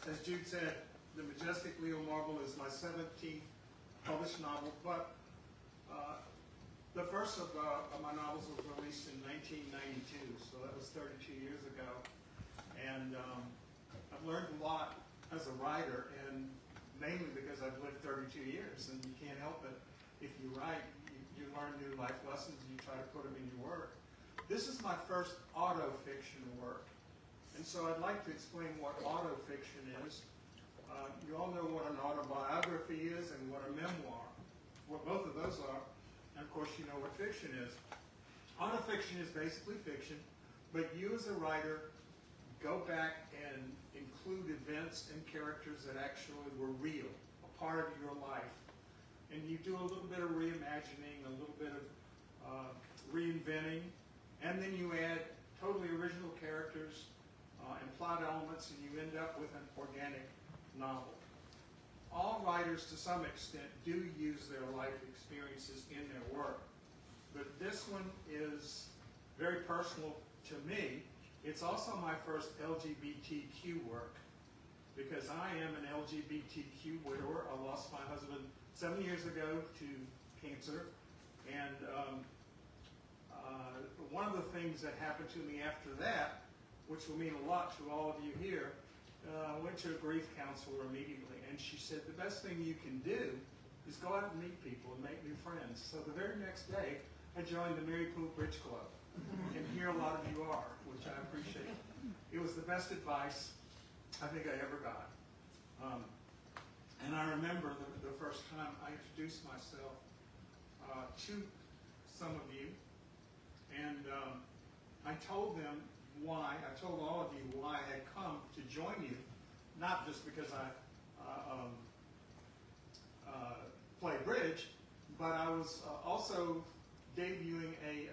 as Jude said, The Majestic Leo Marble is my 17th published novel, but the first of my novels was released in 1992, so that was 32 years ago. And I've learned a lot as a writer, and mainly because I've lived 32 years, and you can't help it. If you write, you learn new life lessons, and you try to put them in your work. This is my first auto-fiction work, and so I'd like to explain what auto-fiction is. You all know what an autobiography is and what a memoir, what both of those are. And of course, you know what fiction is. Autofiction is basically fiction, but you as a writer go back and include events and characters that actually were real, a part of your life. And you do a little bit of reimagining, a little bit of reinventing, and then you add totally original characters and plot elements, and you end up with an organic novel. All writers, to some extent, do use their life experiences in their work. But this one is very personal to me. It's also my first LGBTQ work, because I am an LGBTQ widower. I lost my husband 7 years ago to cancer. And one of the things that happened to me after that, which will mean a lot to all of you here, I went to a grief counselor immediately, and she said, the best thing you can do is go out and meet people and make new friends. So the very next day, I joined the Mary Poole Bridge Club, and here a lot of you are, which I appreciate. It was the best advice I think I ever got. And I remember the first time I introduced myself to some of you, and I told them why, I told all of you why I had come to join you, not just because I play bridge, but I was also debuting a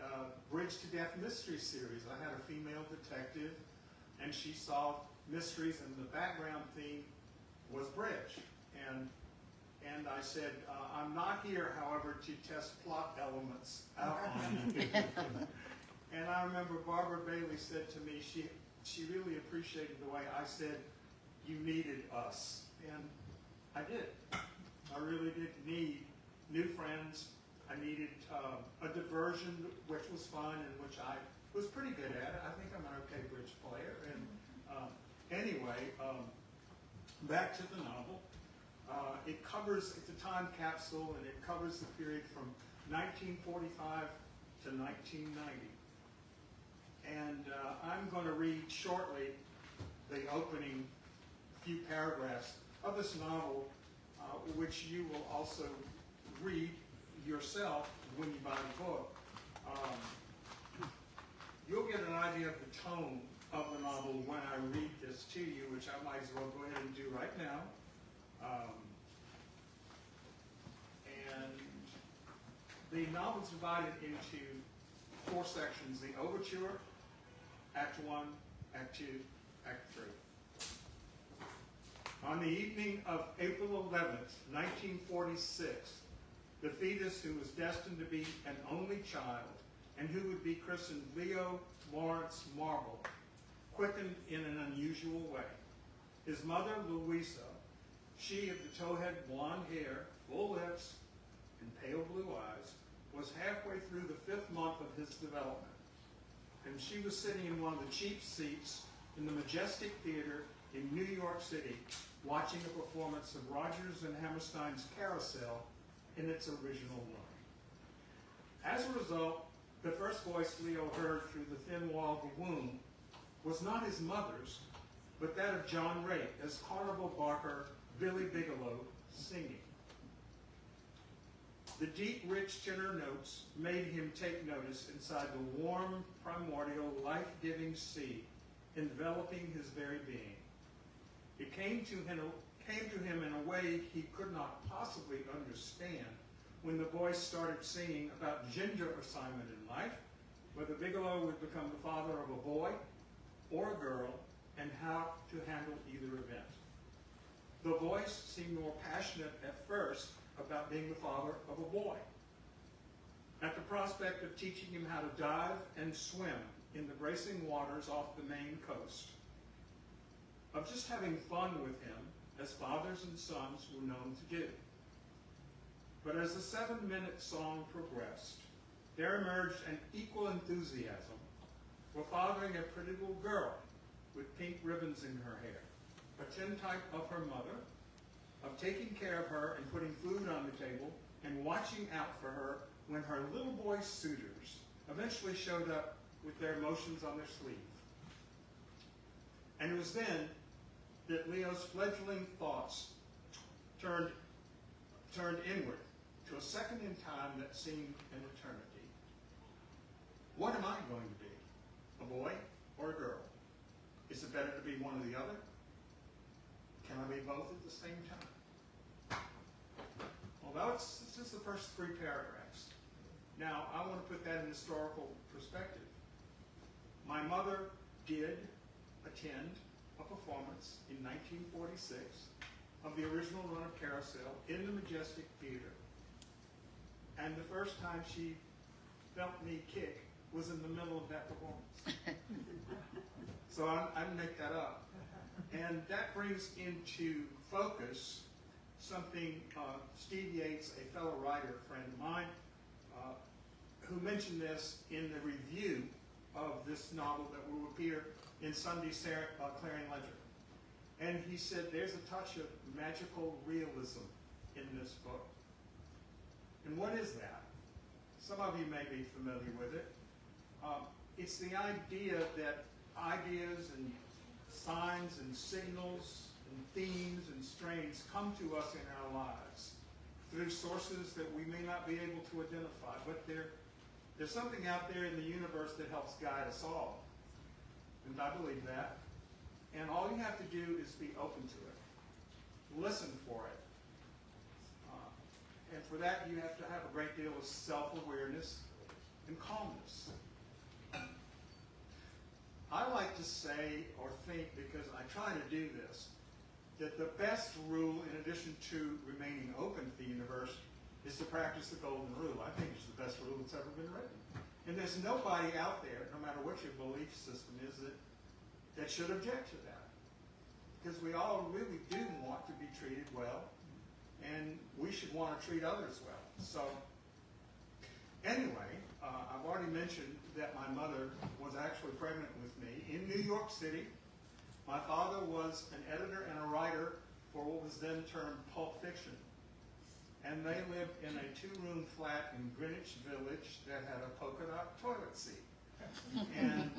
Bridge to Death mystery series. I had a female detective, and she solved mysteries, and the background theme was bridge. And I said, I'm not here, however, to test plot elements out on you. And I remember Barbara Bailey said to me, she really appreciated the way I said, you needed us. And I did. I really did need new friends. I needed a diversion, which was fun and which I was pretty good at. I think I'm an okay bridge player. And anyway, back to the novel. It covers, it's a time capsule, and it covers the period from 1945 to 1990. And I'm going to read shortly the opening few paragraphs of this novel, which you will also read yourself when you buy the book. You'll get an idea of the tone of the novel when I read this to you, which I might as well go ahead and do right now. And the novel is divided into 4 sections: the overture, Act 1, Act 2, Act 3. On the evening of April 11th, 1946, the fetus who was destined to be an only child and who would be christened Leo Lawrence Marble quickened in an unusual way. His mother, Louisa, she of the towhead blonde hair, full lips, and pale blue eyes, was halfway through the 5th month of his development. And she was sitting in one of the cheap seats in the Majestic Theater in New York City, watching a performance of Rodgers and Hammerstein's Carousel in its original run. As a result, the first voice Leo heard through the thin wall of the womb was not his mother's, but that of John Raitt as Carnival barker Billy Bigelow singing. The deep, rich tenor notes made him take notice inside the warm, primordial, life-giving sea enveloping his very being. It came to him in a way he could not possibly understand when the voice started singing about gender assignment in life, whether Bigelow would become the father of a boy or a girl, and how to handle either event. The voice seemed more passionate at first about being the father of a boy, at the prospect of teaching him how to dive and swim in the bracing waters off the Maine coast. of just having fun with him, as fathers and sons were known to do. But as the 7-minute song progressed, there emerged an equal enthusiasm for fathering a pretty little girl with pink ribbons in her hair, a tintype of her mother, of taking care of her and putting food on the table and watching out for her when her little boy suitors eventually showed up with their emotions on their sleeve. And it was then that Leo's fledgling thoughts turned inward to a second in time that seemed an eternity. What am I going to be? A boy or a girl? Is it better to be one or the other? Can I be both at the same time? Well, that's just the first 3 paragraphs. Now, I want to put that in historical perspective. My mother did attend a performance in 1946 of the original run of Carousel in the Majestic Theater. And the first time she felt me kick was in the middle of that performance. So I didn't make that up. And that brings into focus something Steve Yates, a fellow writer, friend of mine, who mentioned this in the review of this novel that will appear in Sunday's Clarion Ledger. And he said there's a touch of magical realism in this book. And what is that? Some of you may be familiar with it. It's the idea that ideas and signs and signals and themes and strains come to us in our lives through sources that we may not be able to identify, but there's something out there in the universe that helps guide us all. And I believe that. And all you have to do is be open to it. Listen for it. And for that, you have to have a great deal of self-awareness and calmness. I like to say or think, because I try to do this, that the best rule, in addition to remaining open to the universe, is to practice the golden rule. I think it's the best rule that's ever been written. And there's nobody out there, no matter what your belief system is, that should object to that. Because we all really do want to be treated well, and we should want to treat others well. So, anyway, I've already mentioned that my mother was actually pregnant with me in New York City. My father was an editor and a writer for what was then termed pulp fiction. And they lived in a 2-room flat in Greenwich Village that had a polka dot toilet seat. And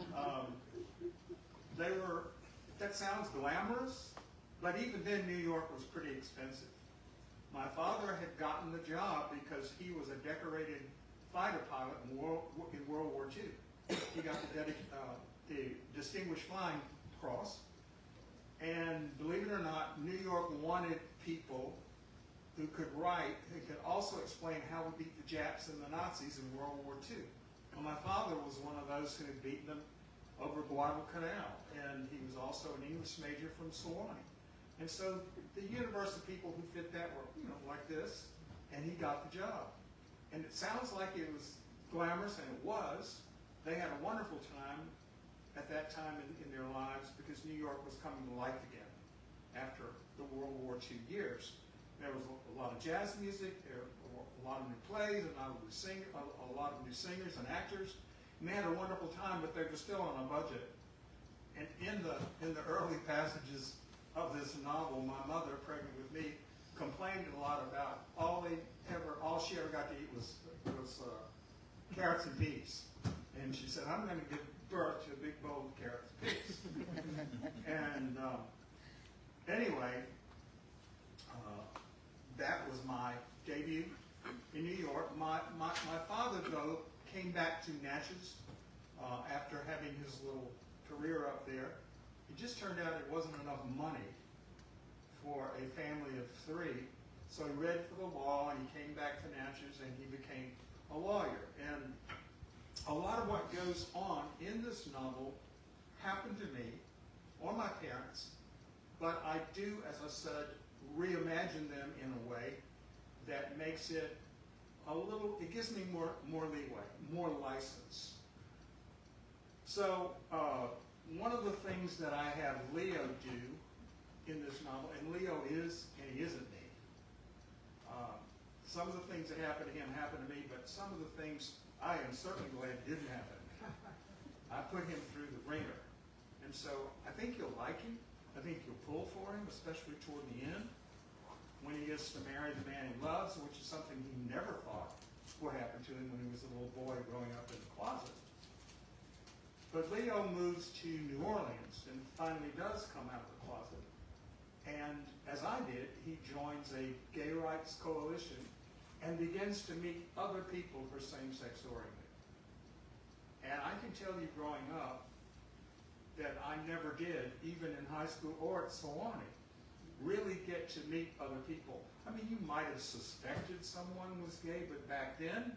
that sounds glamorous, but even then New York was pretty expensive. My father had gotten the job because he was a decorated fighter pilot in World War II. He got the Distinguished Flying Cross. And believe it or not, New York wanted people who could write, who could also explain how we beat the Japs and the Nazis in World War II. Well, my father was one of those who had beaten them over Guadalcanal, and he was also an English major from Sewanee. And so the universe of people who fit that were, like this, and he got the job. And it sounds like it was glamorous, and it was. They had a wonderful time at that time in their lives because New York was coming to life again after the World War II years. There was a lot of jazz music, there were a lot of new plays, a lot of new singers and actors. And they had a wonderful time, but they were still on a budget. And in the early passages of this novel, my mother, pregnant with me, complained a lot about all she ever got to eat was carrots and peas. And she said, I'm going to give birth to a big bowl of carrots and peas. And anyway, that was my debut in New York. My father, though, came back to Natchez after having his little career up there. It just turned out it wasn't enough money for a family of 3. So he read for the law, and he came back to Natchez, and he became a lawyer. And a lot of what goes on in this novel happened to me or my parents, but I do, as I said, reimagine them in a way that makes it it gives me more leeway, more license. So one of the things that I have Leo do novel, and Leo is and he isn't me. Some of the things that happened to him happened to me, but some of the things I am certainly glad didn't happen to me. I put him through the ringer. And so I think you'll like him. I think you'll pull for him, especially toward the end, when he gets to marry the man he loves, which is something he never thought would happen to him when he was a little boy growing up in the closet. But Leo moves to New Orleans and finally does come out of the closet. And as I did, he joins a gay rights coalition and begins to meet other people who are same-sex oriented. And I can tell you growing up that I never did, even in high school or at Sewanee, really get to meet other people. I mean, you might have suspected someone was gay, but back then,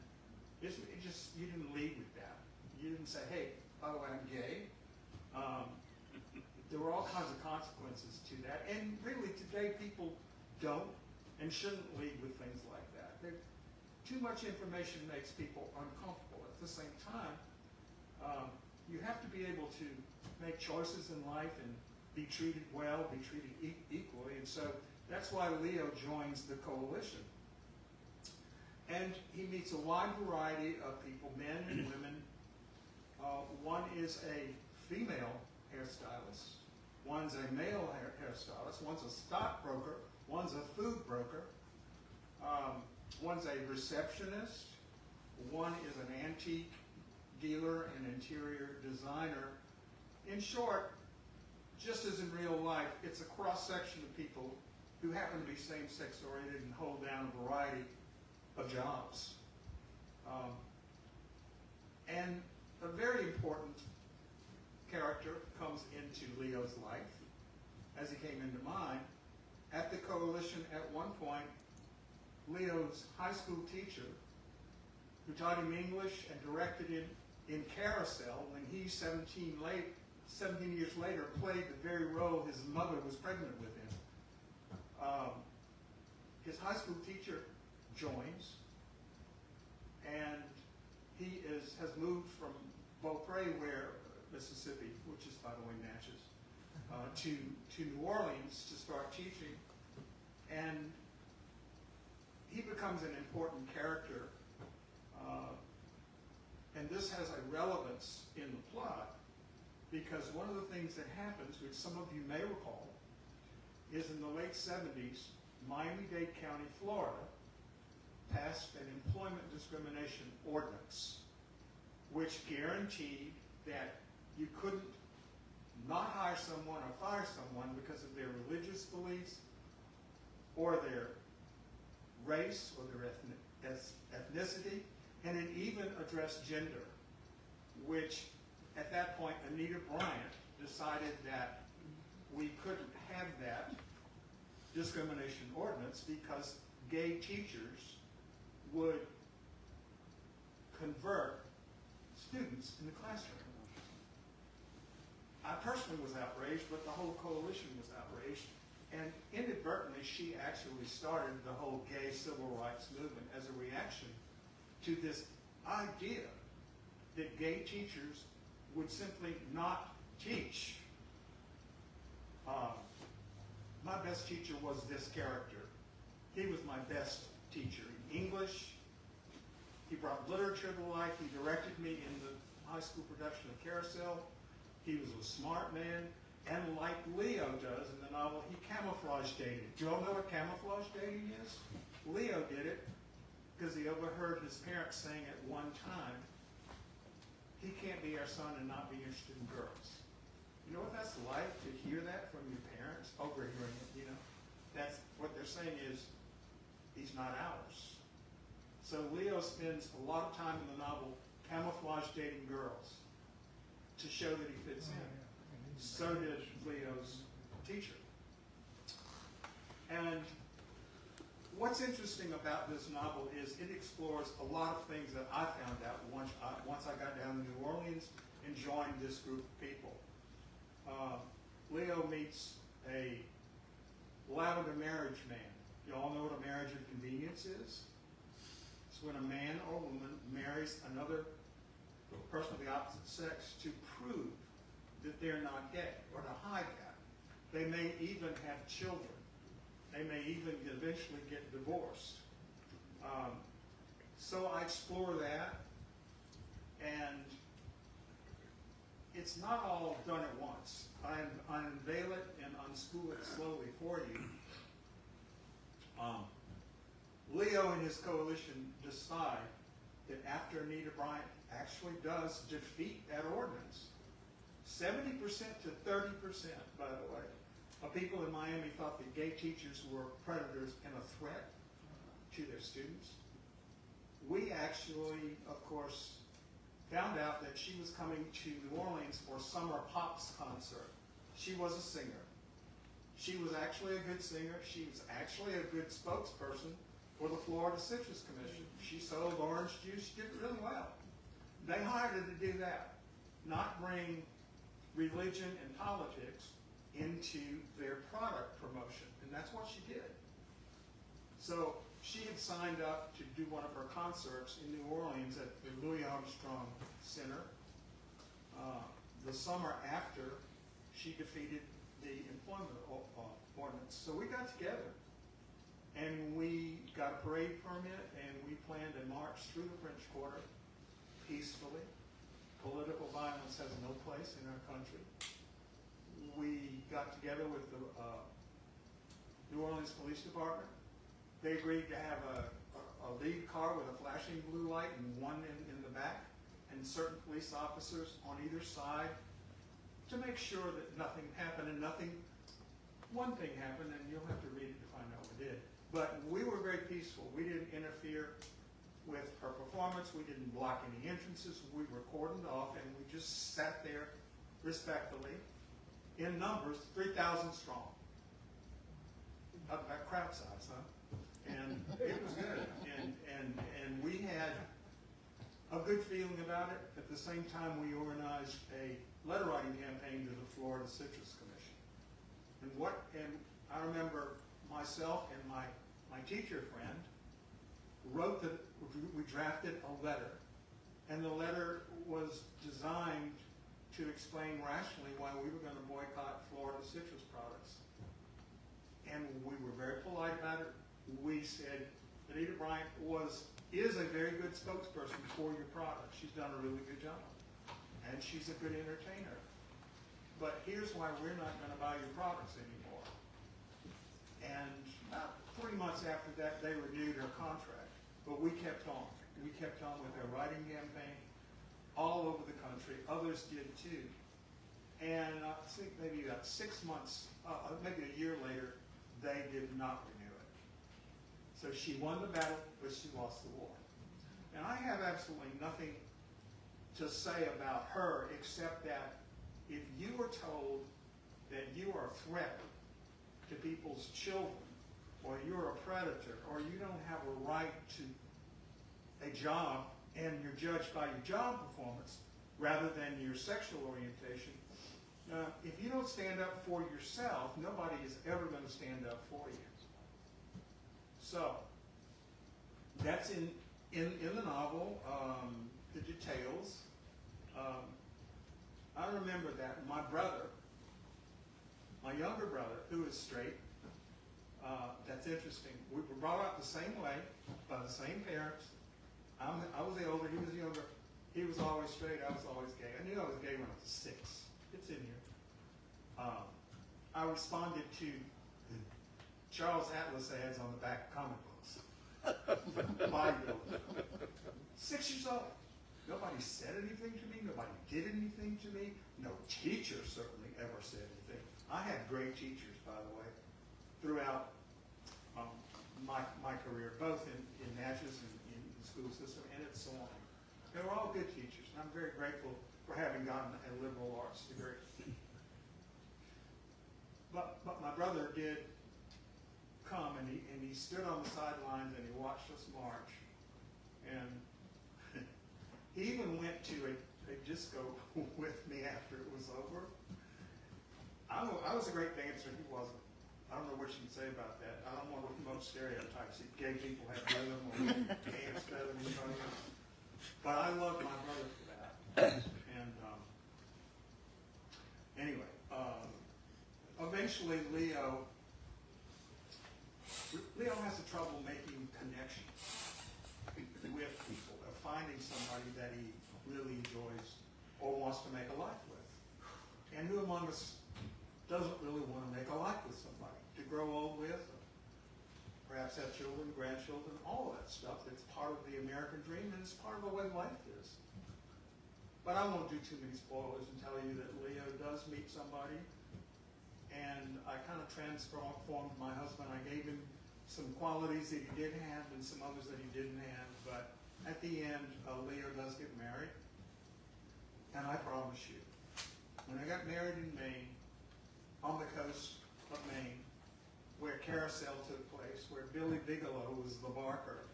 you didn't lead with that. You didn't say, hey, by the way, I'm gay. There were all kinds of consequences to that. And really, today, people don't and shouldn't lead with things like that. Too much information makes people uncomfortable. At the same time, you have to be able to make choices in life and be treated well, be treated equally. And so that's why Leo joins the coalition. And he meets a wide variety of people, men and women. One is a female hairstylist. One's a male hairstylist. One's a stockbroker. One's a food broker. One's a receptionist. One is an antique dealer and interior designer. In short, just as in real life, it's a cross-section of people who happen to be same-sex oriented and hold down a variety of jobs. And a very important character comes into Leo's life, as he came into mine. At the coalition, at one point, Leo's high school teacher, who taught him English and directed him in Carousel when he, 17 years later, played the very role his mother was pregnant with him. His high school teacher joins, and he has moved from Beaupre, Mississippi, which is, by the way, Natchez, to New Orleans to start teaching. And he becomes an important character. And this has a relevance in the plot, because one of the things that happens, which some of you may recall, is in the late 70s, Miami-Dade County, Florida, passed an employment discrimination ordinance, which guaranteed that you couldn't not hire someone or fire someone because of their religious beliefs or their race or their ethnicity, and it even addressed gender, which at that point Anita Bryant decided that we couldn't have that discrimination ordinance because gay teachers would convert students in the classroom. I personally was outraged, but the whole coalition was outraged. And inadvertently, she actually started the whole gay civil rights movement as a reaction to this idea that gay teachers would simply not teach. My best teacher was this character. He was my best teacher in English. He brought literature to life. He directed me in the high school production of Carousel. He was a smart man. And like Leo does in the novel, he camouflage dated. Do you all know what camouflage dating is? Leo did it because he overheard his parents saying at one time, he can't be our son and not be interested in girls. You know what that's like to hear that from your parents? Overhearing it, you know? That's what they're saying is, he's not ours. So Leo spends a lot of time in the novel camouflage dating girls to show that he fits in. So did Leo's teacher. And what's interesting about this novel is it explores a lot of things that I found out once I got down to New Orleans and joined this group of people. Leo meets a lavender marriage man. You all know what a marriage of convenience is? It's when a man or woman marries another person of the opposite sex to prove that they're not gay, or to hide that. They may even have children. They may even eventually get divorced. So I explore that, and it's not all done at once. I unveil it and unspool it slowly for you. Leo and his coalition decide that after Anita Bryant actually does defeat that ordinance, 70% to 30%, by the way, of people in Miami thought that gay teachers were predators and a threat to their students. We actually, of course, found out that she was coming to New Orleans for a Summer Pops concert. She was a singer. She was actually a good singer. She was actually a good spokesperson for the Florida Citrus Commission. She sold orange juice. She did really well. They hired her to do that, not bring religion and politics into their product promotion. And that's what she did. So she had signed up to do one of her concerts in New Orleans at the Louis Armstrong Center the summer after she defeated the employment ordinance. So we got together and we got a parade permit and we planned a march through the French Quarter peacefully. Political violence has no place in our country. We got together with the New Orleans Police Department. They agreed to have a lead car with a flashing blue light and one in the back, and certain police officers on either side to make sure that nothing happened. And one thing happened, and you'll have to read it to find out what it did. But we were very peaceful. We didn't interfere with her performance. We didn't block any entrances. We were cordoned off, and we just sat there respectfully, in numbers, 3,000 strong. About crowd size, huh? And it was good. And we had a good feeling about it. At the same time, we organized a letter writing campaign to the Florida Citrus Commission. And I remember myself and my teacher friend we drafted a letter, and the letter was designed to explain rationally why we were going to boycott Florida citrus products. And we were very polite about it. We said Anita Bryant is a very good spokesperson for your product. She's done a really good job. And she's a good entertainer. But here's why we're not going to buy your products anymore. And about 3 months after that, they renewed her contract. But we kept on. We kept on with our writing campaign all over the country. Others did too. And I think maybe about 6 months, maybe a year later, they did not renew it. So she won the battle, but she lost the war. And I have absolutely nothing to say about her except that if you were told that you are a threat to people's children, or you're a predator, or you don't have a right to a job and you're judged by your job performance rather than your sexual orientation, if you don't stand up for yourself, nobody is ever going to stand up for you. So, that's in the novel, the details. I remember that my brother, my younger brother, who is straight, that's interesting. We were brought up the same way, by the same parents. I was the older, he was the younger. He was always straight, I was always gay. I knew I was gay when I was 6. It's in here. I responded to Charles Atlas ads on the back of comic books. Bodybuilder. 6 years old. Nobody said anything to me. Nobody did anything to me. No teacher certainly ever said anything. I had great teachers, by the way, throughout my career, both in Natchez and in the school system and at Salon. They were all good teachers, and I'm very grateful for having gotten a liberal arts degree. But my brother did come, and he stood on the sidelines and he watched us march. And he even went to a disco with me after it was over. I was a great dancer, he wasn't. I don't know what you can say about that. I don't want to promote stereotypes that gay people have rhythm or dance better than anybody else. But I love my brother for that. And anyway, eventually Leo has a trouble making connections with people, or finding somebody that he really enjoys or wants to make a life with. And who among us doesn't really want to make a life with somebody, to grow old with, perhaps have children, grandchildren, all of that stuff. It's part of the American dream, and it's part of the way life is. But I won't do too many spoilers and tell you that Leo does meet somebody, and I kind of transformed my husband. I gave him some qualities that he did have and some others that he didn't have, but at the end, Leo does get married. And I promise you, when I got married in Maine, on the coast of Maine, where Carousel took place, where Billy Bigelow was the barker,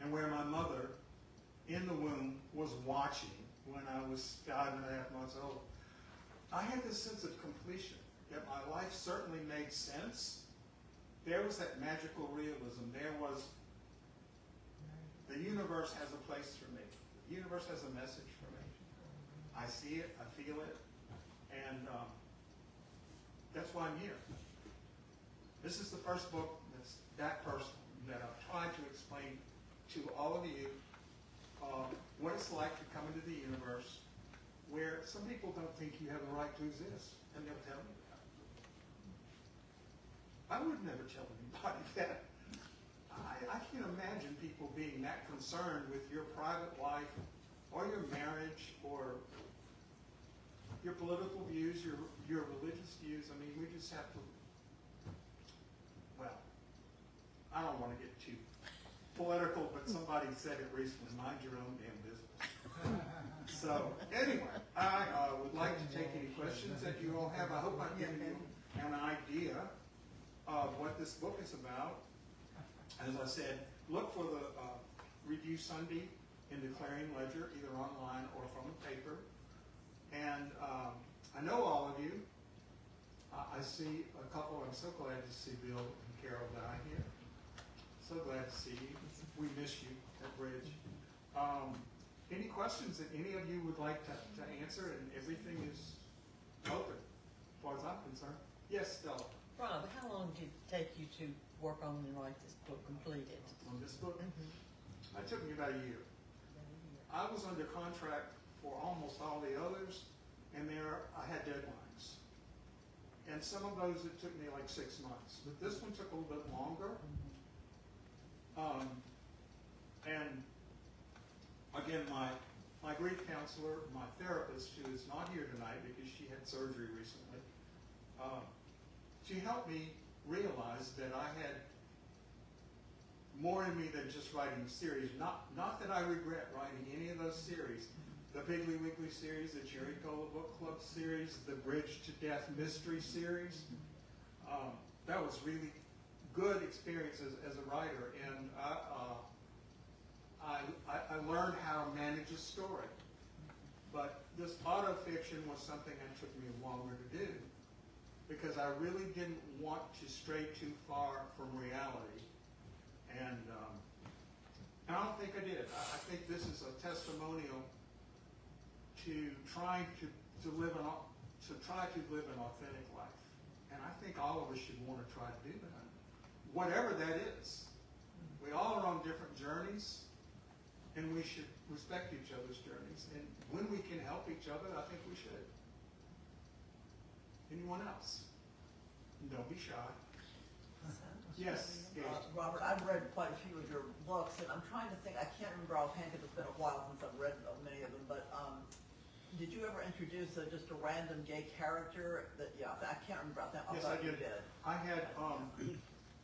and where my mother, in the womb, was watching when I was 5.5 months old, I had this sense of completion, that my life certainly made sense. There was that magical realism. There was, the universe has a place for me. The universe has a message for me. I see it, I feel it, and that's why I'm here. This is the first book that's that personal, that I've tried to explain to all of you what it's like to come into the universe where some people don't think you have the right to exist, and they'll tell you that. I would never tell anybody that. I can't imagine people being that concerned with your private life or your marriage or your political views, your religious views. I mean, we just have to, well, I don't want to get too political, but somebody said it recently, mind your own damn business. So, anyway, I would like to take any questions that you all have. I hope I've given you an idea of what this book is about. As I said, look for the review Sunday in the Clarion Ledger, either online or from the paper. And I know all of you. I see a couple. I'm so glad to see Bill and Carol down here. So glad to see you. We miss you at Bridge. Any questions that any of you would like to answer? And everything is open, as far as I'm concerned. Yes, Stella. Rob, how long did it take you to work on and write this book, complete it? On this book? Mm-hmm. It took me about a year. I was under contract for almost all the others, and I had deadlines. And some of those, it took me like 6 months. But this one took a little bit longer. And again, my grief counselor, my therapist, who is not here tonight because she had surgery recently, she helped me realize that I had more in me than just writing a series. Not that I regret writing any of those series. The Piggly Wiggly series, the Jerry Cola Book Club series, the Bridge to Death Mystery series. That was really good experience as a writer, and I learned how to manage a story. But this autofiction was something that took me longer to do, because I really didn't want to stray too far from reality. And I don't think I did. I think this is a testimonial to trying to live an authentic life. And I think all of us should want to try to do that, whatever that is. We all are on different journeys, and we should respect each other's journeys. And when we can help each other, I think we should. Anyone else? Don't be shy. Yes, Robert, I've read quite a few of your books, and I'm trying to think, I can't remember offhand because it's been a while since I've read many of them, but did you ever introduce just a random gay character? I can't remember. Yes, I did. I had,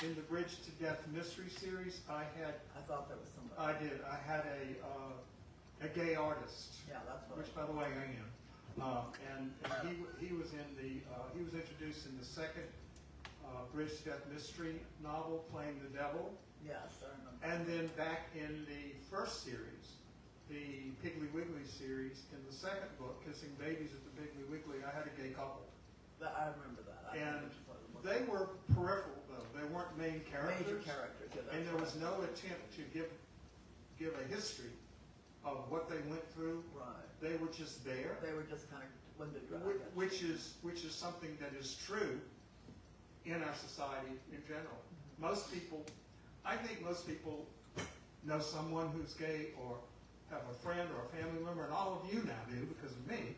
in the Bridge to Death Mystery series, I thought there was somebody. I did. I had a gay artist. Yeah, that's what. Which, by the way, I am. And he was he was introduced in the second Bridge to Death Mystery novel, playing the devil. Yes, I remember. And then back in the first series, the Piggly Wiggly series, in the second book, Kissing Babies at the Piggly Wiggly, I had a gay couple. I remember that. And they were peripheral, though. They weren't main characters. Major characters, yeah. And there was no attempt to give a history of what they went through. Right. They were just there. They were just kind of limited. Which is something that is true in our society in general. Most people, I think most people know someone who's gay or have a friend or a family member, and all of you now do because of me.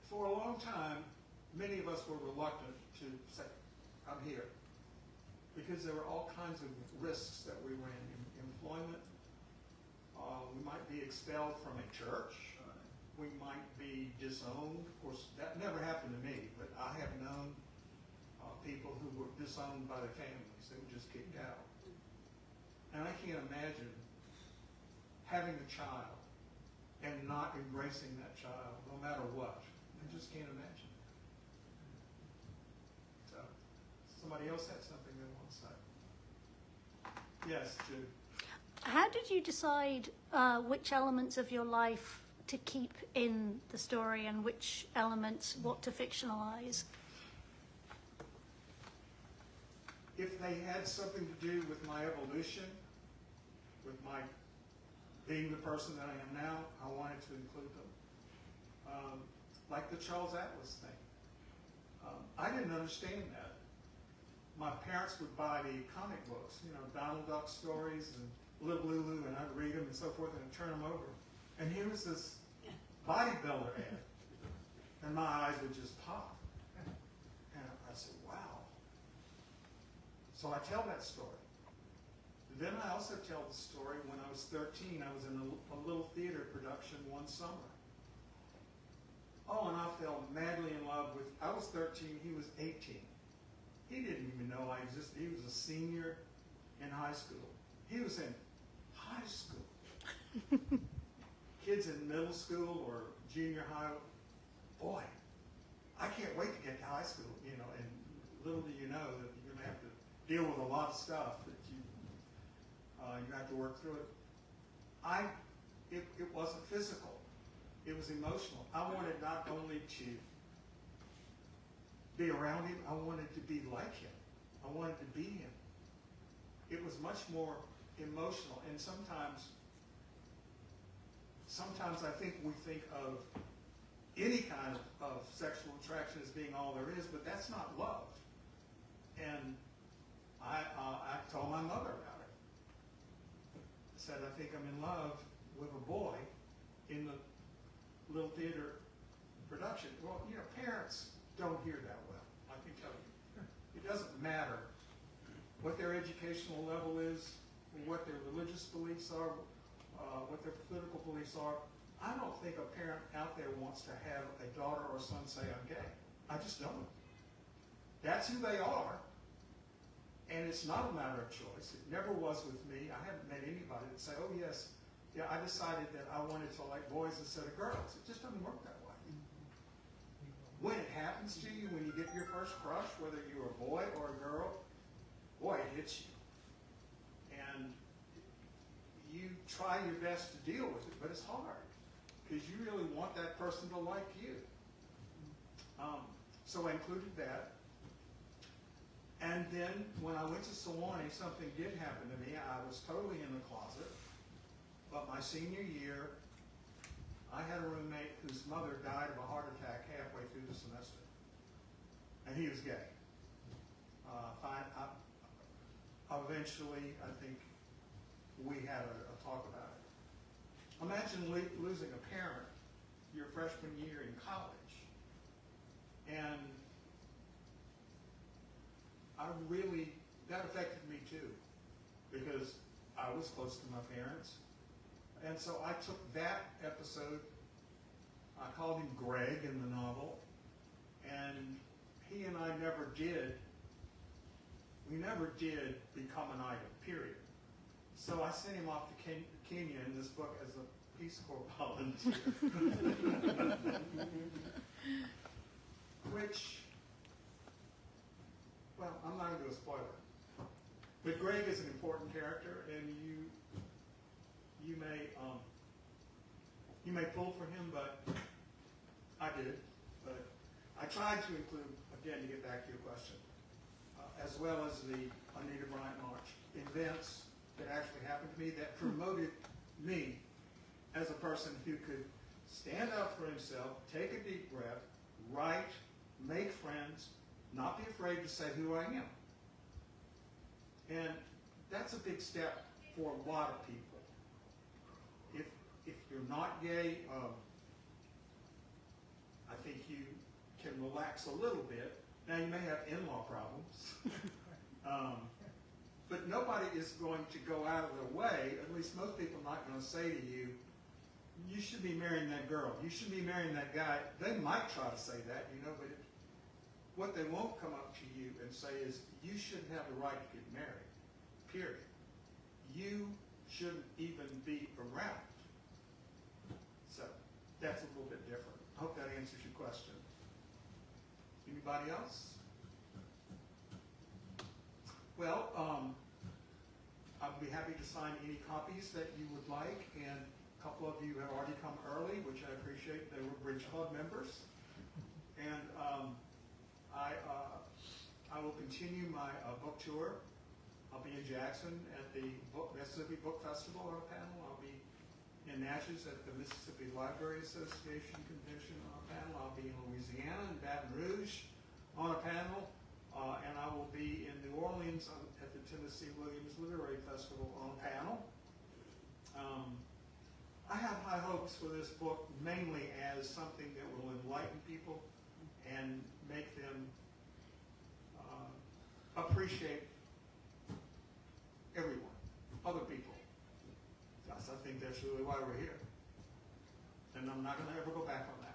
For a long time, many of us were reluctant to say, I'm here. Because there were all kinds of risks that we ran in employment. We might be expelled from a church. We might be disowned. Of course, that never happened to me, but I have known people who were disowned by their families. They were just kicked out. And I can't imagine having a child and not embracing that child, no matter what. I just can't imagine that. So, somebody else had something they want to say. Yes, Jude. How did you decide which elements of your life to keep in the story and which elements, what to fictionalize? If they had something to do with my evolution, with my being the person that I am now, I wanted to include them. Like the Charles Atlas thing. I didn't understand that. My parents would buy the comic books, you know, Donald Duck stories and Little Lulu, and I'd read them and so forth, and I'd turn them over. And here was this bodybuilder ad, and my eyes would just pop. And I said, wow. So I tell that story. Then I also tell the story when I was 13, I was in a little theater production one summer. Oh, and I fell madly in love with, I was 13, he was 18. He didn't even know I existed. He was a senior in high school. He was in high school. Kids in middle school or junior high, boy, I can't wait to get to high school, you know, and little do you know that you're going to have to deal with a lot of stuff that you have to work through it. It wasn't physical. It was emotional. I wanted not only to be around him, I wanted to be like him. I wanted to be him. It was much more emotional, and sometimes I think we think of any kind of sexual attraction as being all there is, but that's not love. And I told my mother about it. I said, I think I'm in love with a boy in the little theater production. Well, you know, parents don't hear that well, I can tell you. It doesn't matter what their educational level is, what their religious beliefs are, what their political beliefs are. I don't think a parent out there wants to have a daughter or son say, I'm gay. I just don't. That's who they are. And it's not a matter of choice. It never was with me. I haven't met anybody that say, oh yes, yeah, I decided that I wanted to like boys instead of girls. It just doesn't work that way. When it happens to you, when you get your first crush, whether you're a boy or a girl, boy, it hits you. And you try your best to deal with it, but it's hard because you really want that person to like you. So I included that. And then when I went to Sewanee, something did happen to me. I was totally in the closet. But my senior year, I had a roommate whose mother died of a heart attack halfway through the semester. And he was gay. Eventually, I think we had a talk about it. Imagine losing a parent your freshman year in college. And that affected me too, because I was close to my parents. And so I took that episode, I called him Greg in the novel, and he and I never did become an item, period. So I sent him off to Kenya in this book as a Peace Corps volunteer. Which, well, I'm not going to do a spoiler. But Greg is an important character, and you may pull for him, but I did. But I tried to include, again, to get back to your question, as well as the Anita Bryant March events that actually happened to me that promoted me as a person who could stand up for himself, take a deep breath, write, make friends, not be afraid to say who I am. And that's a big step for a lot of people. If you're not gay, I think you can relax a little bit. Now you may have in-law problems, but nobody is going to go out of their way, at least most people are not going to say to you, you should be marrying that girl, you should be marrying that guy. They might try to say that, but what they won't come up to you and say is, you shouldn't have the right to get married, period. You shouldn't even be around. So that's a little bit different. I hope that answers your question. Anybody else? Well, I'd be happy to sign any copies that you would like, and a couple of you have already come early, which I appreciate. They were Bridge Club members. And I will continue my book tour. I'll be in Jackson at the Mississippi Book Festival on a panel. I'll be in Natchez at the Mississippi Library Association Convention on a panel. I'll be in Louisiana and Baton Rouge on a panel. And I will be in New Orleans at the Tennessee Williams Literary Festival on a panel. I have high hopes for this book, mainly as something that will enlighten people and make them appreciate everyone, other people. Yes, I think that's really why we're here. And I'm not going to ever go back on that.